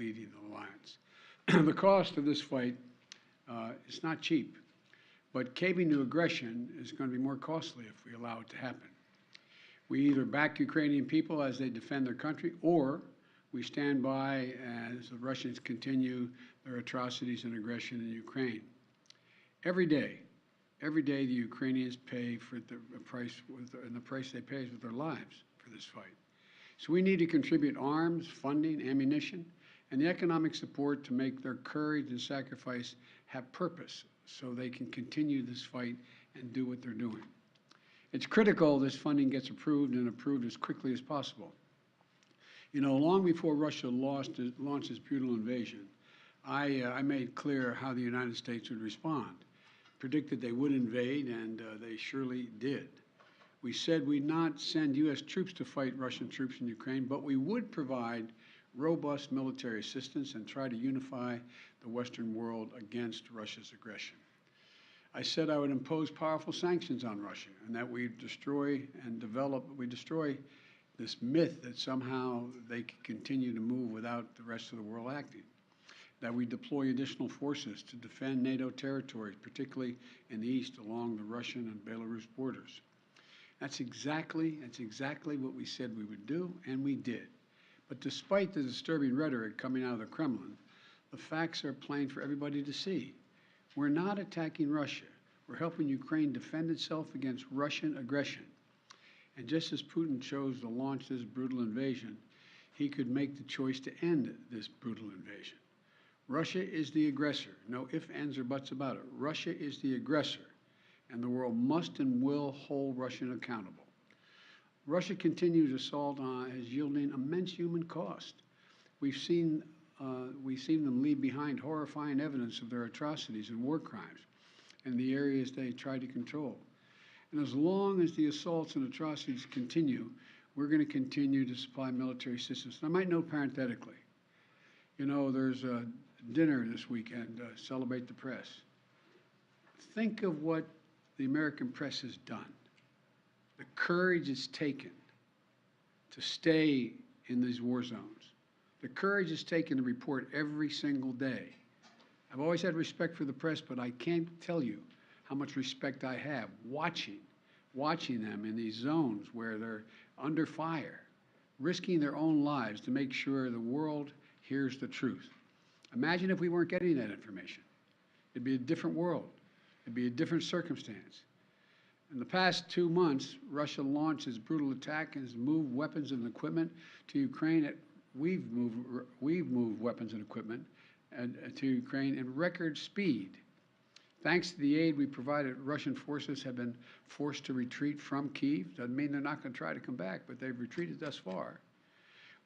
leading the alliance. The cost of this fight is not cheap, but caving to aggression is going to be more costly if we allow it to happen. We either back Ukrainian people as they defend their country, or we stand by as the Russians continue their atrocities and aggression in Ukraine. Every day the Ukrainians pay for the price, and the price they pay is with their lives for this fight. So we need to contribute arms, funding, ammunition, and the economic support to make their courage and sacrifice have purpose so they can continue this fight and do what they're doing. It's critical this funding gets approved and approved as quickly as possible. You know, long before Russia launched its brutal invasion, I made clear how the United States would respond. Predicted they would invade, and they surely did. We said we'd not send U.S. troops to fight Russian troops in Ukraine, but we would provide robust military assistance and try to unify the Western world against Russia's aggression. I said I would impose powerful sanctions on Russia, and that we destroy this myth that somehow they can continue to move without the rest of the world acting. That we deploy additional forces to defend NATO territories, particularly in the east along the Russian and Belarus borders. That's exactly what we said we would do, and we did. But despite the disturbing rhetoric coming out of the Kremlin, the facts are plain for everybody to see. We're not attacking Russia. We're helping Ukraine defend itself against Russian aggression. And just as Putin chose to launch this brutal invasion, he could make the choice to end this brutal invasion. Russia is the aggressor. No ifs, ands, or buts about it. Russia is the aggressor, and the world must and will hold Russia accountable. Russia's continued assault is yielding immense human cost. We've seen them leave behind horrifying evidence of their atrocities and war crimes in the areas they try to control. And as long as the assaults and atrocities continue, we're going to continue to supply military assistance. And I might note parenthetically, you know, there's a dinner this weekend, Celebrate the Press. Think of what the American press has done, the courage it's taken to stay in these war zones, the courage it's taken to report every single day. I've always had respect for the press, but I can't tell you how much respect I have watching them in these zones where they're under fire, risking their own lives to make sure the world hears the truth. Imagine if we weren't getting that information. It'd be a different world. It'd be a different circumstance. In the past 2 months, Russia launched its brutal attack and has moved weapons and equipment to Ukraine. We've moved weapons and equipment to Ukraine in record speed. Thanks to the aid we provided, Russian forces have been forced to retreat from Kyiv. Doesn't mean they're not going to try to come back, but they've retreated thus far.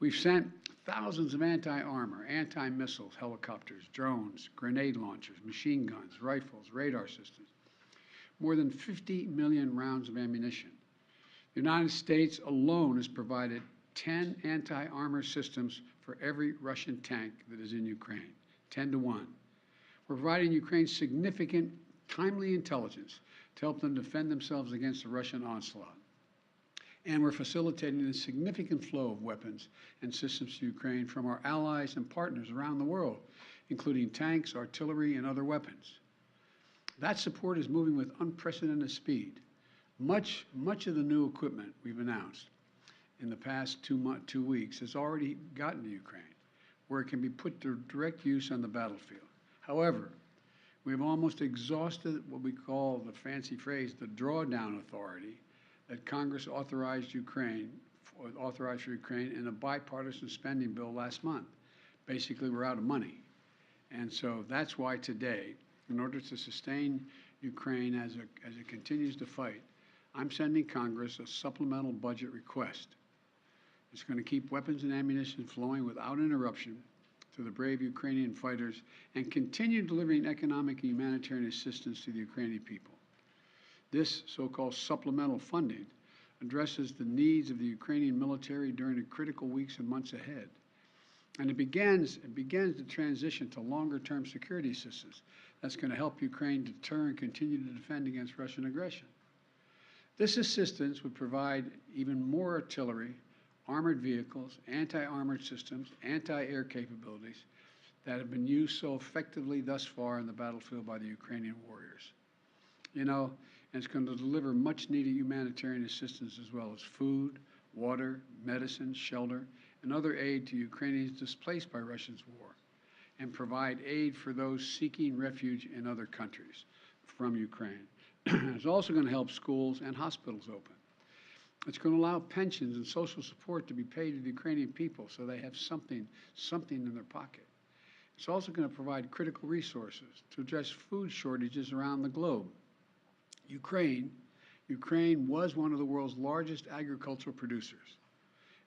We've sent thousands of anti-armor, anti-missiles, helicopters, drones, grenade launchers, machine guns, rifles, radar systems, more than 50 million rounds of ammunition. The United States alone has provided 10 anti-armor systems for every Russian tank that is in Ukraine, 10 to 1. We're providing Ukraine significant, timely intelligence to help them defend themselves against the Russian onslaught. And we're facilitating a significant flow of weapons and systems to Ukraine from our allies and partners around the world, including tanks, artillery, and other weapons. That support is moving with unprecedented speed. Much of the new equipment we've announced in the past 2 weeks has already gotten to Ukraine, where it can be put to direct use on the battlefield. However, we have almost exhausted what we call, the fancy phrase, the drawdown authority that Congress authorized for Ukraine in a bipartisan spending bill last month. Basically, we're out of money. And so that's why today, in order to sustain Ukraine as it continues to fight, I'm sending Congress a supplemental budget request. It's going to keep weapons and ammunition flowing without interruption to the brave Ukrainian fighters and continue delivering economic and humanitarian assistance to the Ukrainian people. This so-called supplemental funding addresses the needs of the Ukrainian military during the critical weeks and months ahead. And it begins the transition to longer-term security assistance that's going to help Ukraine deter and continue to defend against Russian aggression. This assistance would provide even more artillery, armored vehicles, anti-armored systems, anti-air capabilities that have been used so effectively thus far in the battlefield by the Ukrainian warriors. You know, and it's going to deliver much-needed humanitarian assistance as well as food, water, medicine, shelter, and other aid to Ukrainians displaced by Russia's war, and provide aid for those seeking refuge in other countries from Ukraine. It's also going to help schools and hospitals open. It's going to allow pensions and social support to be paid to the Ukrainian people so they have something in their pocket. It's also going to provide critical resources to address food shortages around the globe. Ukraine was one of the world's largest agricultural producers.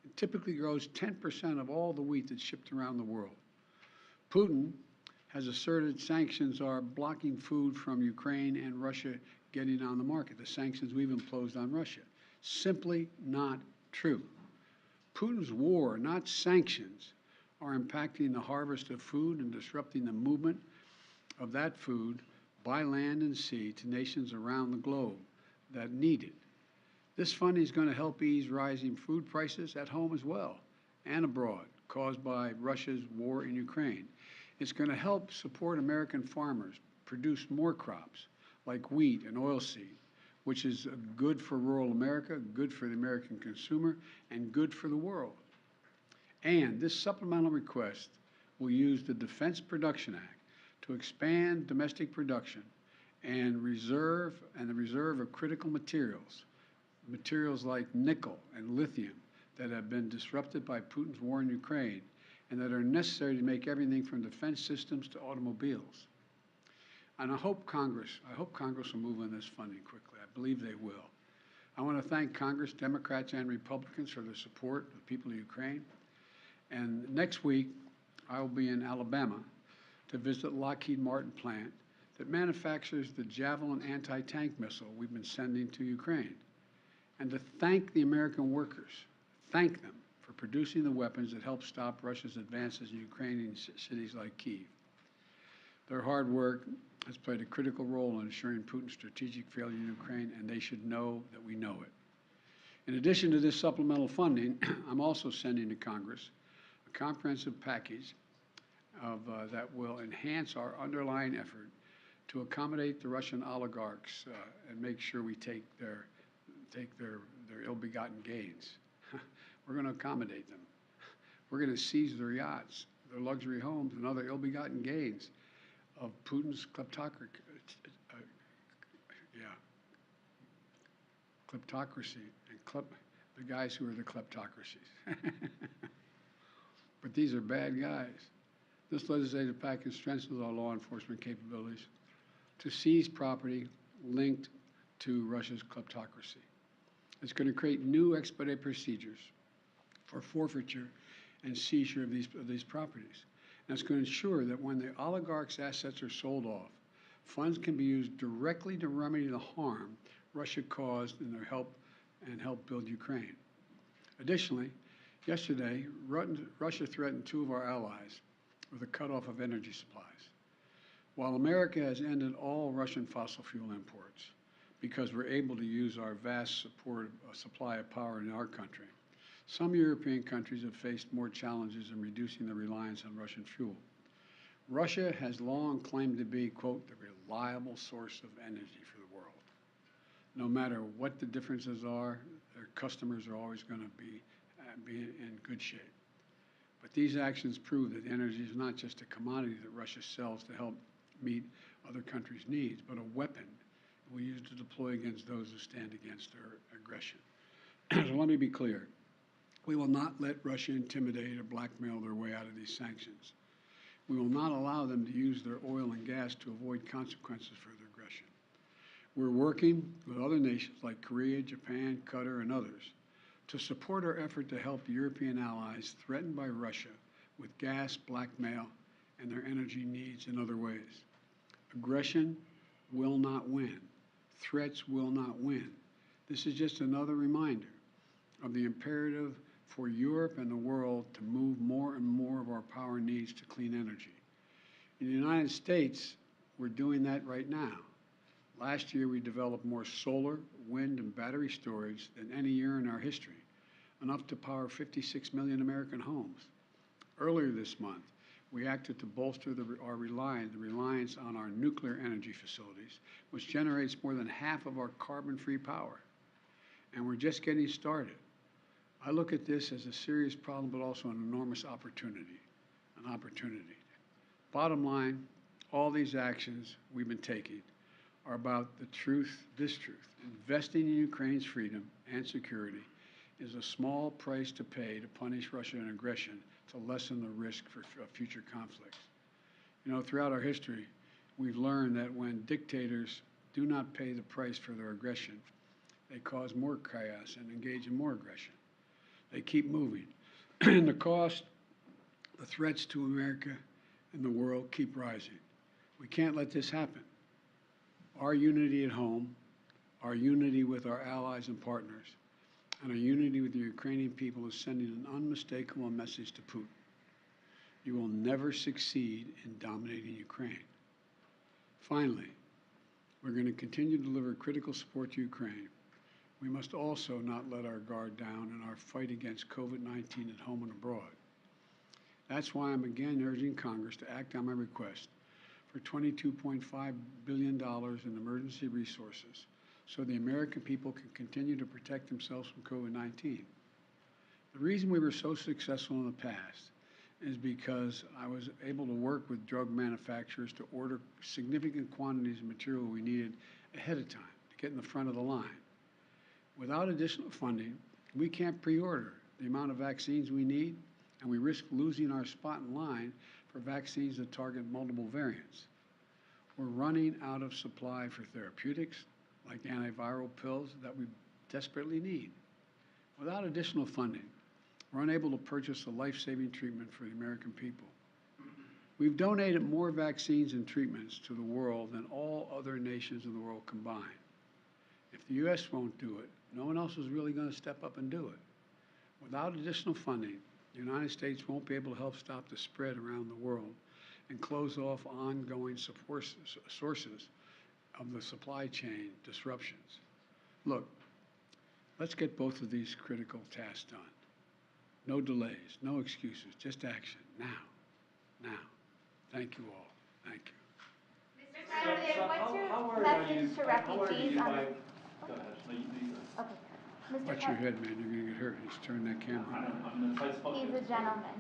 It typically grows 10% of all the wheat that's shipped around the world. Putin has asserted sanctions are blocking food from Ukraine and Russia getting on the market, the sanctions we've imposed on Russia. Simply not true. Putin's war, not sanctions, are impacting the harvest of food and disrupting the movement of that food by land and sea to nations around the globe that need it. This funding is going to help ease rising food prices at home as well and abroad caused by Russia's war in Ukraine. It's going to help support American farmers produce more crops like wheat and oilseed, which is good for rural America, good for the American consumer, and good for the world. And this supplemental request will use the Defense Production Act to expand domestic production and the reserve of critical materials like nickel and lithium that have been disrupted by Putin's war in Ukraine and that are necessary to make everything from defense systems to automobiles. And I hope Congress will move on this funding quickly. I believe they will. I want to thank Congress, Democrats and Republicans, for their support of the people of Ukraine. And next week, I will be in Alabama to visit Lockheed Martin plant that manufactures the Javelin anti-tank missile we've been sending to Ukraine, and to thank the American workers, thank them for producing the weapons that help stop Russia's advances in Ukrainian cities like Kyiv. Their hard work has played a critical role in ensuring Putin's strategic failure in Ukraine, and they should know that we know it. In addition to this supplemental funding, I'm also sending to Congress a comprehensive package that will enhance our underlying effort to accommodate the Russian oligarchs and make sure we take their ill-begotten gains. We're going to accommodate them. We're going to seize their yachts, their luxury homes, and other ill-begotten gains of Putin's kleptocracy and the guys who are the kleptocracies. But these are bad guys. This legislative package strengthens our law enforcement capabilities to seize property linked to Russia's kleptocracy. It's going to create new expedited procedures for forfeiture and seizure of these properties. And it's going to ensure that when the oligarchs' assets are sold off, funds can be used directly to remedy the harm Russia caused in their help build Ukraine. Additionally, yesterday, Russia threatened two of our allies with a cutoff of energy supplies. While America has ended all Russian fossil fuel imports because we're able to use our vast supply of power in our country, some European countries have faced more challenges in reducing their reliance on Russian fuel. Russia has long claimed to be, quote, the reliable source of energy for the world. No matter what the differences are, their customers are always going to be in good shape. But these actions prove that energy is not just a commodity that Russia sells to help meet other countries' needs, but a weapon we use to deploy against those who stand against their aggression. So let me be clear. We will not let Russia intimidate or blackmail their way out of these sanctions. We will not allow them to use their oil and gas to avoid consequences for their aggression. We're working with other nations like Korea, Japan, Qatar, and others to support our effort to help European allies threatened by Russia with gas, blackmail, and their energy needs in other ways. Aggression will not win. Threats will not win. This is just another reminder of the imperative for Europe and the world to move more and more of our power needs to clean energy. In the United States, we're doing that right now. Last year, we developed more solar, wind, and battery storage than any year in our history, enough to power 56 million American homes. Earlier this month, we acted to bolster the reliance on our nuclear energy facilities, which generates more than half of our carbon-free power. And we're just getting started. I look at this as a serious problem, but also an enormous opportunity, Bottom line, all these actions we've been taking are about this truth. Investing in Ukraine's freedom and security is a small price to pay to punish Russian aggression to lessen the risk for future conflicts. You know, throughout our history, we've learned that when dictators do not pay the price for their aggression, they cause more chaos and engage in more aggression. They keep moving. And the threats to America and the world keep rising. We can't let this happen. Our unity at home, our unity with our allies and partners, and our unity with the Ukrainian people is sending an unmistakable message to Putin. You will never succeed in dominating Ukraine. Finally, we're going to continue to deliver critical support to Ukraine. We must also not let our guard down in our fight against COVID-19 at home and abroad. That's why I'm again urging Congress to act on my request for $22.5 billion in emergency resources so the American people can continue to protect themselves from COVID-19. The reason we were so successful in the past is because I was able to work with drug manufacturers to order significant quantities of material we needed ahead of time to get in the front of the line. Without additional funding, we can't pre-order the amount of vaccines we need, and we risk losing our spot in line for vaccines that target multiple variants. We're running out of supply for therapeutics, like antiviral pills that we desperately need. Without additional funding, we're unable to purchase the life-saving treatment for the American people. We've donated more vaccines and treatments to the world than all other nations in the world combined. If the U.S. won't do it, no one else is really going to step up and do it. Without additional funding, the United States won't be able to help stop the spread around the world and close off ongoing sources of the supply chain disruptions. Look, let's get both of these critical tasks done. No delays, no excuses, just action, now. Thank you all. Thank you. Mr. President, what's your message to refugees on the... Go ahead. No, you go. Okay. Mr. Watch your head, man. You're going to get hurt. Just turn that camera on. He's a gentleman.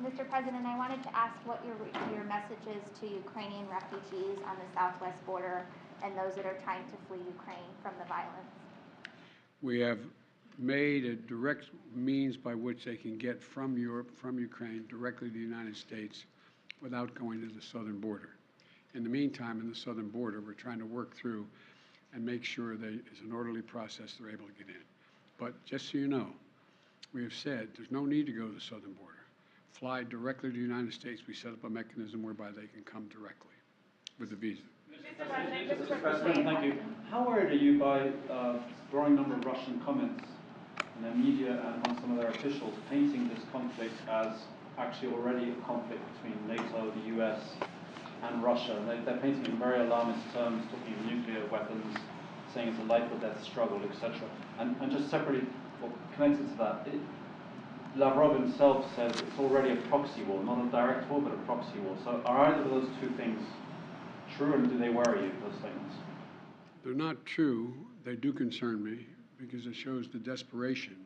Mr. President, I wanted to ask what your message is to Ukrainian refugees on the southwest border and those that are trying to flee Ukraine from the violence. We have made a direct means by which they can get from Europe, from Ukraine, directly to the United States without going to the southern border. In the meantime, in the southern border, we're trying to work through and make sure that it's an orderly process they're able to get in. But just so you know, we have said there's no need to go to the southern border. Fly directly to the United States. We set up a mechanism whereby they can come directly with a visa. Mr. President, thank you. How worried are you by a growing number of Russian comments in the media and among some of their officials painting this conflict as actually already a conflict between NATO, the US, and Russia? And they're painting it in very alarmist terms, talking of nuclear weapons, saying it's a life or death struggle, etc. And just separately, well, connected to that, Lavrov himself says it's already a proxy war, not a direct war, but a proxy war. So are either of those two things true, and do they worry you, those statements? They're not true. They do concern me because it shows the desperation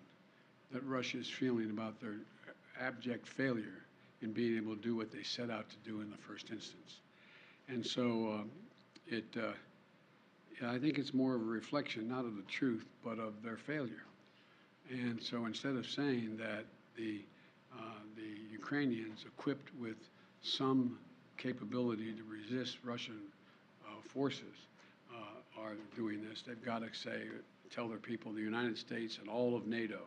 that Russia is feeling about their abject failure in being able to do what they set out to do in the first instance. And so I think it's more of a reflection, not of the truth, but of their failure. And so instead of saying that the Ukrainians equipped with some capability to resist Russian forces are doing this, they've got to tell their people the United States and all of NATO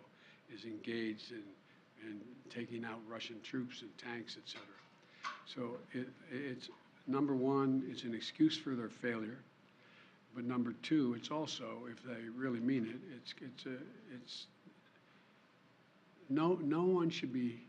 is engaged in taking out Russian troops and tanks, etc. So it's number one, it's an excuse for their failure. But number two, it's also, if they really mean it, no one should be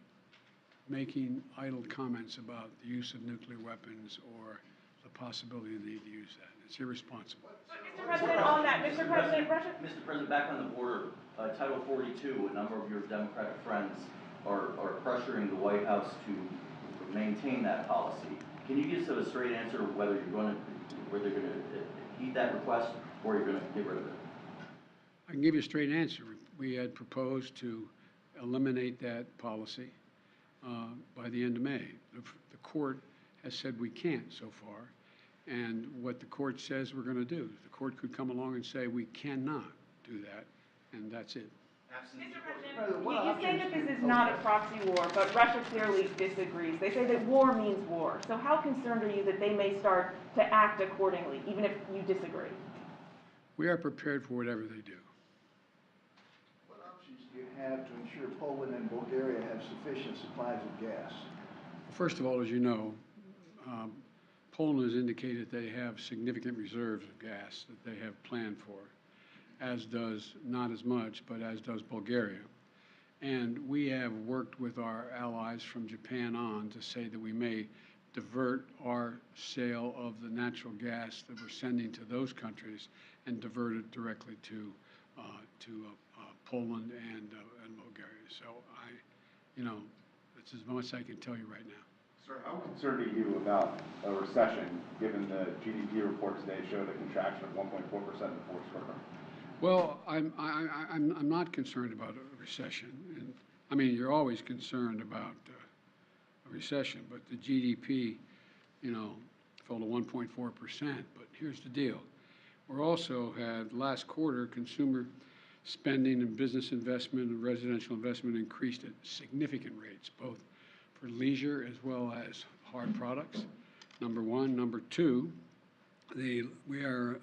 making idle comments about the use of nuclear weapons or the possibility of the need to use that. It's irresponsible. Mr. President, on that, Mr. President, Mr. President, back on the border, Title 42, a number of your Democratic friends are pressuring the White House to maintain that policy. Can you give us a straight answer whether you're going to heed that request or you're going to get rid of it? I can give you a straight answer. We had proposed to eliminate that policy by the end of May. The court has said we can't so far, and what the court says we're going to do. The court could come along and say we cannot do that, and that's it. Mr. President, you say that this is not a proxy war, but Russia clearly disagrees. They say that war means war. So how concerned are you that they may start to act accordingly, even if you disagree? We are prepared for whatever they do. What options do you have to ensure Poland and Bulgaria have sufficient supplies of gas? First of all, as you know, Poland has indicated they have significant reserves of gas that they have planned for, as does, not as much, but as does Bulgaria. And we have worked with our allies from Japan on to say that we may divert our sale of the natural gas that we're sending to those countries and divert it directly to Poland and Bulgaria. So that's as much as I can tell you right now. Sir, how concerned are you about a recession, given the GDP report today showed a contraction of 1.4% in the fourth quarter? Well, I'm not concerned about a recession. And, I mean, you're always concerned about a recession, but the GDP, fell to 1.4%. But here's the deal. We're also had last quarter consumer spending and business investment and residential investment increased at significant rates, both for leisure as well as hard products, number one. Number two,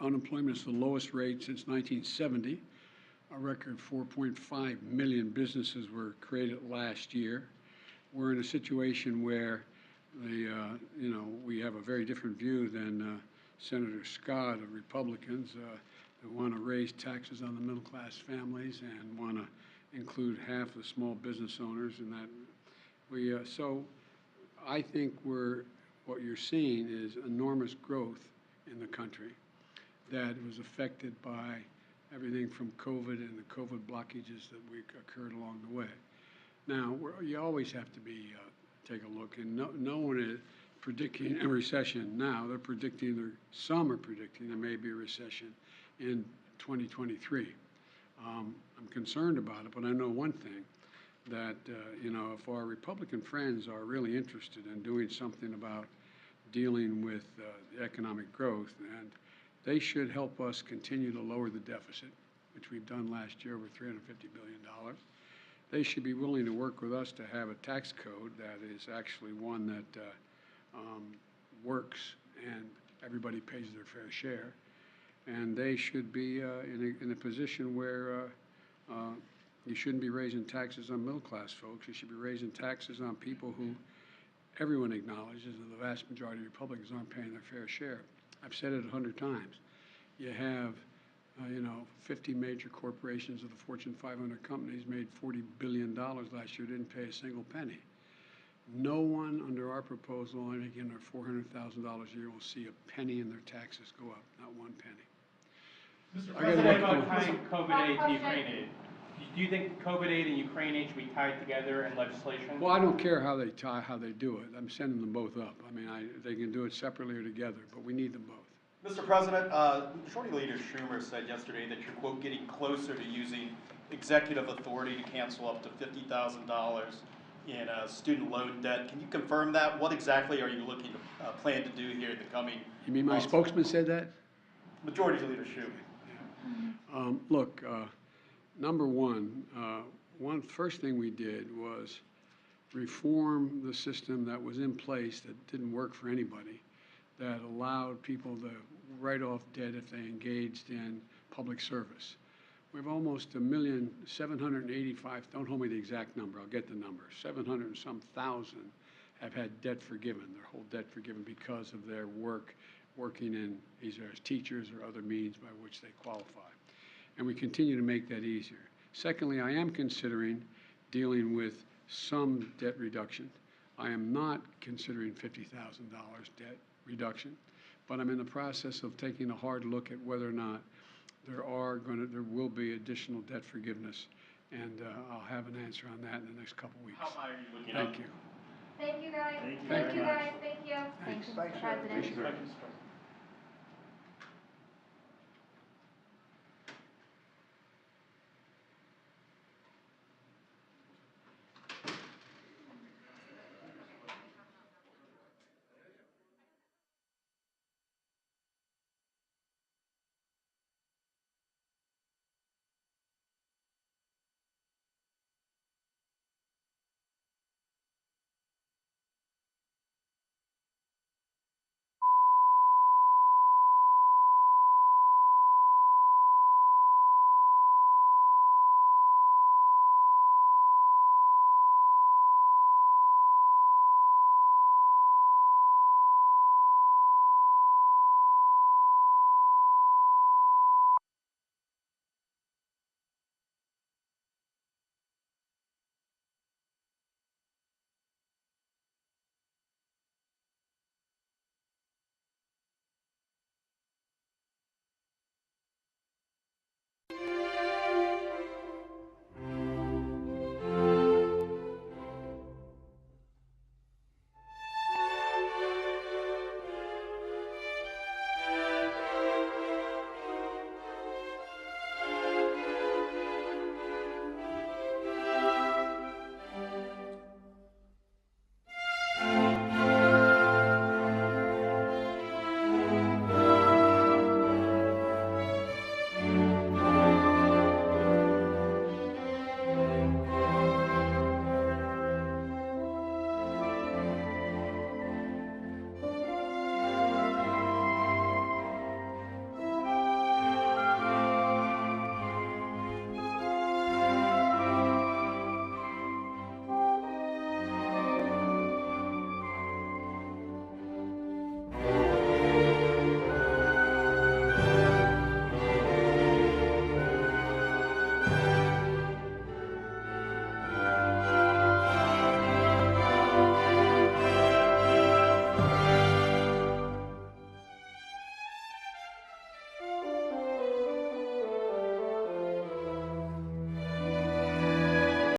unemployment is the lowest rate since 1970. A record 4.5 million businesses were created last year. We're in a situation where we have a very different view than Senator Scott of Republicans that want to raise taxes on the middle-class families and want to include half the small business owners in that. So I think what you're seeing is enormous growth in the country that was affected by everything from COVID and the COVID blockages that occurred along the way. Now, you always have to take a look, and no one is predicting a recession now. Some are predicting there may be a recession in 2023. I'm concerned about it, but I know one thing, that if our Republican friends are really interested in doing something about dealing with the economic growth, and they should help us continue to lower the deficit, which we've done last year with $350 billion. They should be willing to work with us to have a tax code that is actually one that works and everybody pays their fair share. And they should be in a position where you shouldn't be raising taxes on middle-class folks. You should be raising taxes on people who everyone acknowledges that the vast majority of Republicans aren't paying their fair share. I've said it 100 times. You have, 50 major corporations of the Fortune 500 companies made $40 billion last year, didn't pay a single penny. No one under our proposal, making their $400,000 a year, will see a penny in their taxes go up, not one penny. Mr. President, about tying COVID aid to Ukraine aid. Do you think COVID aid and Ukraine aid should be tied together in legislation? Well, I don't care how they do it. I'm sending them both up. I mean, they can do it separately or together, but we need them both. Mr. President, Majority Leader Schumer said yesterday that you're, quote, getting closer to using executive authority to cancel up to $50,000 in student loan debt. Can you confirm that? What exactly are you looking to plan to do here in the coming You mean my months? spokesman said that? Majority Leader Schumer. Look, number one, first thing we did was reform the system that was in place that didn't work for anybody, that allowed people to write off debt if they engaged in public service. We have almost 1,785,000, don't hold me the exact number, I'll get the number, 700 and some thousand have had debt forgiven, their whole debt forgiven because of their working in either as teachers or other means by which they qualify. And we continue to make that easier. Secondly, I am considering dealing with some debt reduction. I am not considering $50,000 debt reduction, but I'm in the process of taking a hard look at whether or not there will be additional debt forgiveness, and I'll have an answer on that in the next couple weeks. How high are you looking at? Thank you. Thank you, guys. Thank you Thank very you, much. guys. Thank you. Thank you, Thanks, Mr. sir. President. Appreciate it.